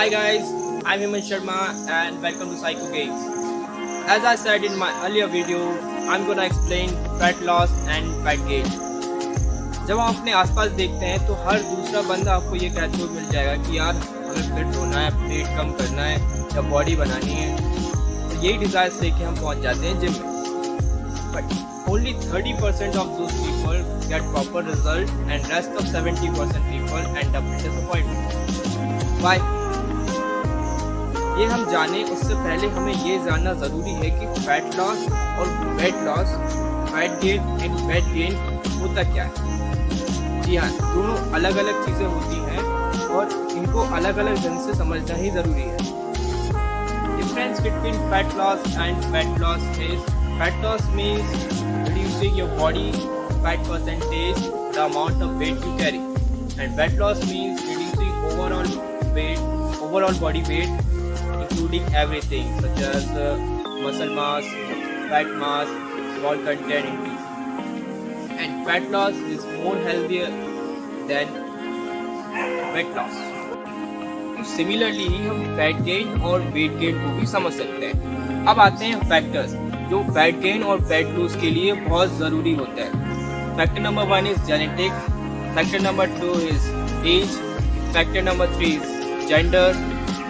Hi guys, I'm Hemant Sharma and welcome to Psycho Games. As I said in my earlier video, I'm gonna explain fat loss and fat gain. जब हम अपने आसपास देखते हैं तो हर दूसरा बंदा आपको ये कहते हुए मिल जाएगा कि यार हमें फिट होना है, पेट कम करना है या बॉडी बनानी है। तो यही डिजायर्स लेके हम पहुंच जाते हैं जिम में। But only 30% of those people get proper result and rest of 70% people end up in disappointment. Why? ये हम जाने उससे पहले हमें ये जानना ज़रूरी है कि फैट लॉस और weight loss, fat gain and weight gain होता क्या है। जी हाँ, दोनों अलग अलग चीज़ें होती हैं और इनको अलग अलग ढंग से समझना ही ज़रूरी है। Difference between fat loss and weight loss is fat loss means reducing your body fat percentage, the amount of weight you carry, and fat loss means reducing overall body weight, including everything such as muscle mass, fat mass, ball content increase. And fat loss is more healthier than weight loss. Similarly ही हम fat gain और weight gain को भी समझ सकते हैं। अब आते हैं फैक्टर्स जो फैट गेन और फैट लूज के लिए बहुत ज़रूरी होता है। Factor number 1 is genetic, factor number 2 is age, factor number 3 is gender,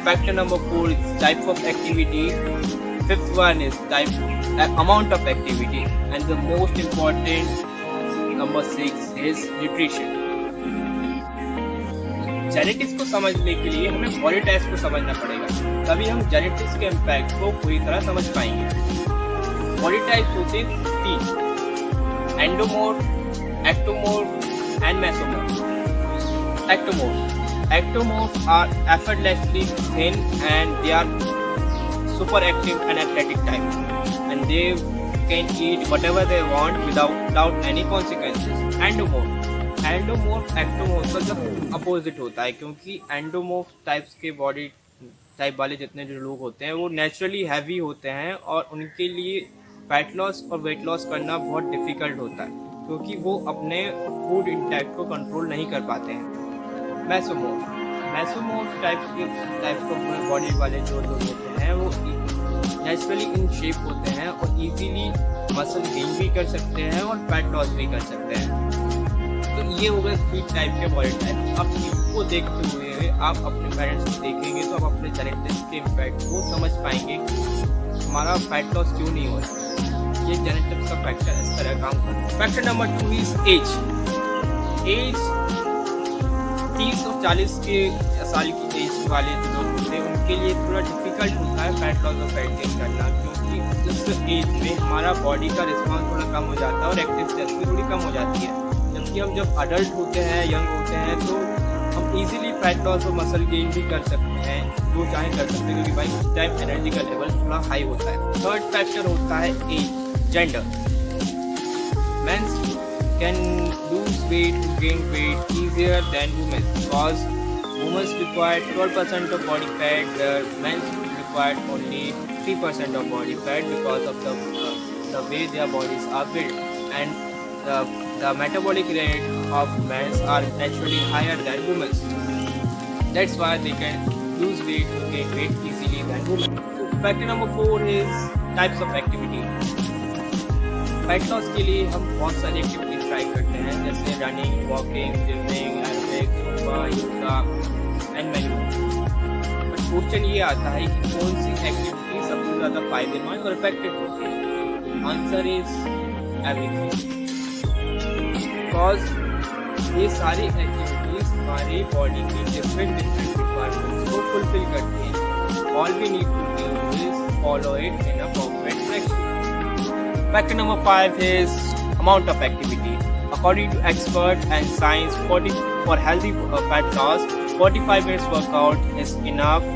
factor number 4 is type of activity, fifth one is type amount of activity and the most important number 6 is nutrition. Genetics को समझने के लिए हमें body types को समझना पड़ेगा, तभी हम जेनेटिक्स के इम्पैक्ट को पूरी तरह समझ पाएंगे। बॉडी टाइप्स होते हैं 3: endomorph, ectomorph and mesomorph. Ectomorph are effortlessly thin and they are super active and athletic type and they can eat whatever they want without any consequences. Endomorph ectomorph का जब opposite होता है, क्योंकि endomorph types के body type वाले जितने जो लोग होते हैं वो नेचुरली हैवी होते हैं और उनके लिए फैट लॉस और वेट लॉस करना बहुत डिफ़िकल्ट होता है क्योंकि वो अपने फूड इंटेक को कंट्रोल नहीं कर पाते हैं। मेसोमॉर्फ टाइप के बॉडी वाले जो लोग होते हैं वो नेचुरली इन शेप होते हैं और इजीली मसल गेन भी कर सकते हैं और फैट लॉस भी कर सकते हैं। तो ये हो गए 3 टाइप के बॉडी टाइप। अब इनको देखते हुए आप अपने पेरेंट्स को देखेंगे तो आप अपने जेनेटिक्स के इम्पैक्ट को समझ पाएंगे हमारा फैट लॉस क्यों नहीं हो रहा। ये जेनेटिक्स का फैक्टर इस तरह काम करता है। Factor number 2 is as. 30 और 40 के साल की एज वाले जो लोग होते हैं उनके लिए थोड़ा डिफिकल्ट होता है फैट लॉस और फैट गेन करना, क्योंकि उस एज में हमारा बॉडी का रिस्पॉन्स थोड़ा कम हो जाता है और एक्टिविटी भी थोड़ी कम हो जाती है। जबकि हम जब अडल्ट होते हैं, यंग होते हैं, तो हम इजीली फैट लॉस और मसल गेन भी कर सकते हैं, जो चाहे कर सकते हैं, क्योंकि भाई उस टाइम एनर्जी का लेवल थोड़ा हाई होता है। थर्ड फैक्टर होता है age, gender. Mens can lose weight to gain weight easier than women because women require 12% of body fat, men require only 3% of body fat because of the way their bodies are built, and the metabolic rate of men are naturally higher than women's. That's why they can lose weight or gain weight easily than women. So factor number 4 is types of activity. Fat loss के लिए हम बहुत सारी activities try करते हैं, जैसे running, walking, gymming, aerobics, Zumba, yoga and many more. But question ये आता है कि कौन सी एक्टिविटी सबसे ज़्यादा फायदेमंद और इफेक्टिव होती है। आंसर इज एवरीथिंग, बिकॉज ये सारी एक्टिविटीज हमारी बॉडी की डिफरेंट रिक्वायरमेंट्स को फुलफिल करती हैं। All we need to do is follow it in a perfect direction. Factor number 5 is amount of activity. According to experts and science, for healthy fat loss, 45 minutes workout is enough,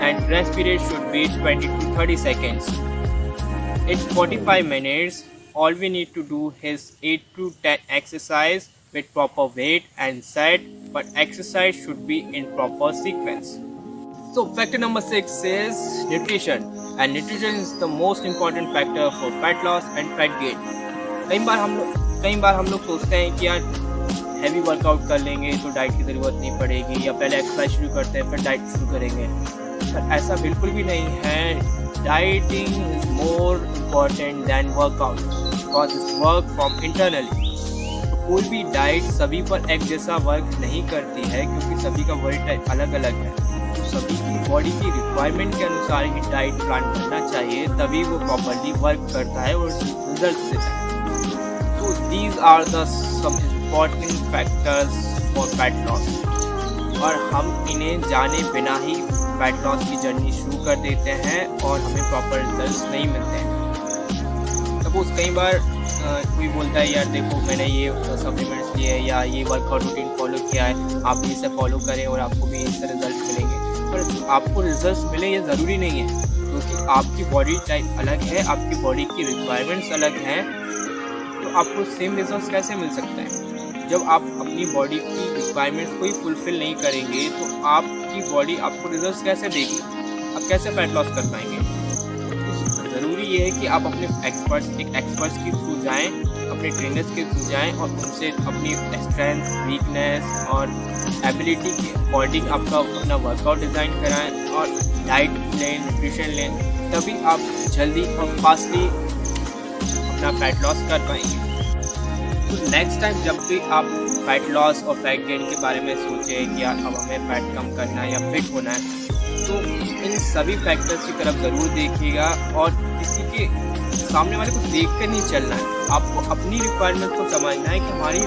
and rest period should be 20 to 30 seconds. In 45 minutes, all we need to do is 8 to 10 exercise with proper weight and set, but exercise should be in proper sequence. So factor number 6 is nutrition, and nutrition is the most important factor for fat loss and fat gain. कई बार हम लोग सोचते हैं कि यार heavy workout कर लेंगे तो डाइट की ज़रूरत नहीं पड़ेगी, या पहले एक्सरसाइज शुरू करते हैं फिर डाइट शुरू करेंगे। पर ऐसा बिल्कुल भी नहीं है। Dieting is more important than workout because it's work from internally. कोई भी डाइट सभी पर एक जैसा वर्क नहीं करती है क्योंकि सभी का बॉडी टाइप अलग अलग है। तो सभी की बॉडी की रिक्वायरमेंट के अनुसार ही डाइट प्लान करना चाहिए, तभी वो प्रॉपरली वर्क करता है और रिजल्ट देता है। तो these are the some important factors for fat loss, और हम इन्हें जाने बिना ही फैट लॉस की जर्नी शुरू कर देते हैं और हमें प्रॉपर रिजल्ट नहीं मिलते हैं। सपोज कई बार कोई बोलता है यार देखो मैंने ये सप्लीमेंट्स लिए या ये वर्कआउट रूटीन फॉलो किया है, आप भी इसे फॉलो करें और आपको भी इससे रिजल्ट मिलेंगे। पर आपको रिजल्ट मिले ये ज़रूरी नहीं है क्योंकि आपकी बॉडी टाइप अलग है, आपकी बॉडी की रिक्वायरमेंट्स अलग हैं। तो आपको सेम रिजल्ट कैसे मिल सकता है? जब आप अपनी बॉडी की रिक्वायरमेंट्स को ही फुलफिल नहीं करेंगे तो आपकी बॉडी आपको रिजल्ट कैसे देगी? आप कैसे फैट लॉस कर पाएंगे? ज़रूरी ये है कि आप अपने एक्सपर्ट्स के थ्रू जाएं, अपने ट्रेनर्स के थ्रू जाएं और उनसे अपनी स्ट्रेंथ, वीकनेस और एबिलिटी के अकॉर्डिंग आपका अपना वर्कआउट डिज़ाइन कराएं और डाइट लें, न्यूट्रिशन लें, तभी आप जल्दी और फास्टली अपना फैट लॉस कर पाएंगे। तो नेक्स्ट टाइम जब भी आप फैट लॉस और फैट गेन के बारे में सोचें कि अब हमें फैट कम करना है या फिट होना है, तो इन सभी फैक्टर्स की तरफ ज़रूर देखिएगा और किसी के सामने वाले को देख कर नहीं चलना है। आपको अपनी रिक्वायरमेंट को समझना है कि हमारी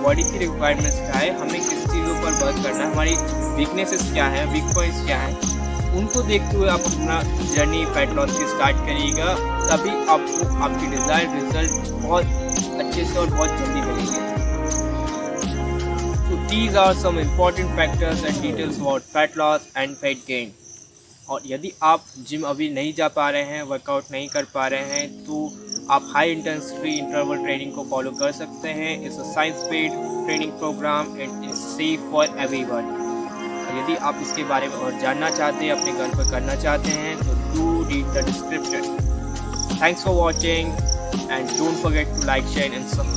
बॉडी की रिक्वायरमेंट्स क्या है, हमें किस चीज़ों पर वर्क करना है, हमारी वीकनेसेस क्या है, वीक पॉइंट्स क्या हैं, उनको देखते हुए आप अपना जर्नी फैट लॉस की स्टार्ट करिएगा। तभी आपको आपकी डिज़ायर्ड रिजल्ट बहुत अच्छे से और बहुत जल्दी मिलेंगे। So these are some important factors and details about fat loss and fat gain. और यदि आप जिम अभी नहीं जा पा रहे हैं, वर्कआउट नहीं कर पा रहे हैं, तो आप हाई इंटेंसिटी इंटरवल ट्रेनिंग को फॉलो कर सकते हैं। It's a science based training programme and it's safe for everyone. यदि आप इसके बारे में और जानना चाहते हैं, अपने घर पर करना चाहते हैं, तो do read the description. Thanks for watching and don't forget to like, share and subscribe.